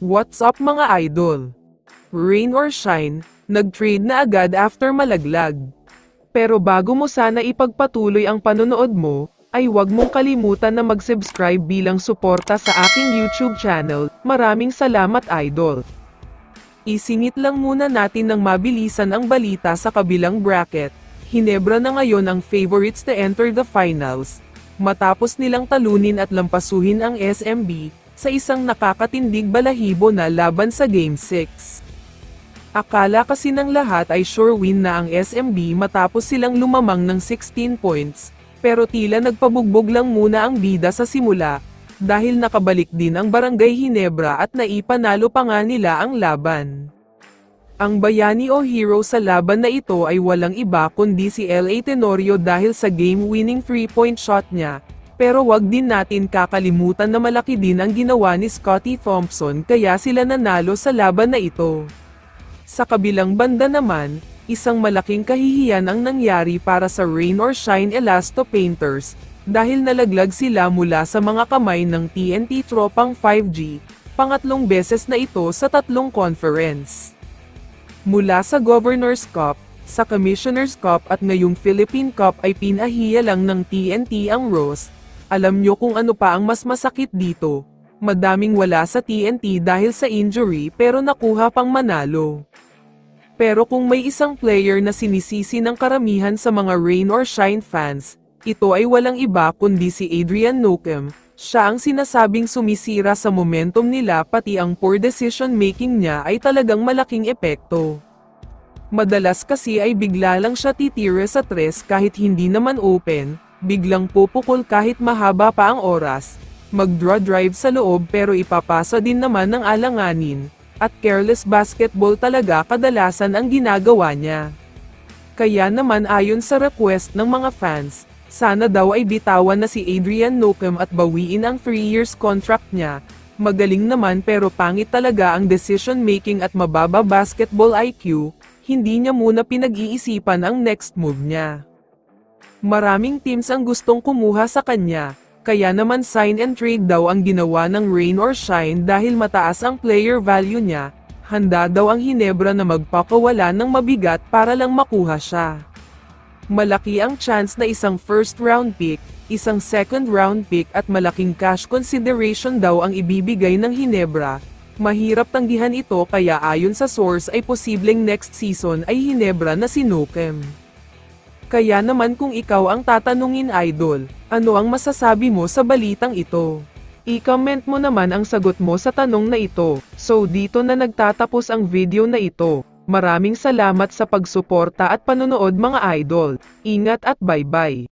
What's up mga idol? Rain or shine, nag-trade na agad after malaglag. Pero bago mo sana ipagpatuloy ang panonood mo, ay huwag mong kalimutan na mag-subscribe bilang suporta sa aking YouTube channel. Maraming salamat idol. Isingit lang muna natin ng mabilisan ang balita sa kabilang bracket. Hinebra na ngayon ang favorites to enter the finals, matapos nilang talunin at lampasuhin ang SMB, sa isang nakakatindig balahibo na laban sa Game 6. Akala kasi ng lahat ay sure win na ang SMB matapos silang lumamang ng 16 points, pero tila nagpabugbog lang muna ang bida sa simula, dahil nakabalik din ang Barangay Hinebra at naipanalo pa nga nila ang laban. Ang bayani o hero sa laban na ito ay walang iba kundi si LA Tenorio dahil sa game-winning 3-point shot niya. Pero wag din natin kakalimutan na malaki din ang ginawa ni Scottie Thompson kaya sila nanalo sa laban na ito. Sa kabilang banda naman, isang malaking kahihiyan ang nangyari para sa Rain or Shine Elasto Painters, dahil nalaglag sila mula sa mga kamay ng TNT Tropang 5G, pangatlong beses na ito sa tatlong conference. Mula sa Governor's Cup, sa Commissioner's Cup at ngayong Philippine Cup ay pinahiya lang ng TNT ang Rose. Alam nyo kung ano pa ang mas masakit dito? Madaming wala sa TNT dahil sa injury pero nakuha pang manalo. Pero kung may isang player na sinisisi ng karamihan sa mga Rain or Shine fans, ito ay walang iba kundi si Adrian Nocem. Siya ang sinasabing sumisira sa momentum nila pati ang poor decision making niya ay talagang malaking epekto. Madalas kasi ay bigla lang siya titira sa tres kahit hindi naman open. Biglang pupukol kahit mahaba pa ang oras, mag-draw drive sa loob pero ipapasa din naman ng alanganin, at careless basketball talaga kadalasan ang ginagawa niya. Kaya naman ayon sa request ng mga fans, sana daw ay bitawan na si Adrian Nocem at bawiin ang 3 years contract niya. Magaling naman pero pangit talaga ang decision making at mababa basketball IQ, hindi niya muna pinag-iisipan ang next move niya. Maraming teams ang gustong kumuha sa kanya, kaya naman sign and trade daw ang ginawa ng Rain or Shine dahil mataas ang player value niya. Handa daw ang Hinebra na magpakawala ng mabigat para lang makuha siya. Malaki ang chance na isang first round pick, isang second round pick at malaking cash consideration daw ang ibibigay ng Hinebra. Mahirap tanggihan ito kaya ayon sa source ay posibleng next season ay Hinebra na si Nocem. Kaya naman kung ikaw ang tatanungin idol, ano ang masasabi mo sa balitang ito? I-comment mo naman ang sagot mo sa tanong na ito. So dito na nagtatapos ang video na ito. Maraming salamat sa pagsuporta at panonood mga idol. Ingat at bye-bye.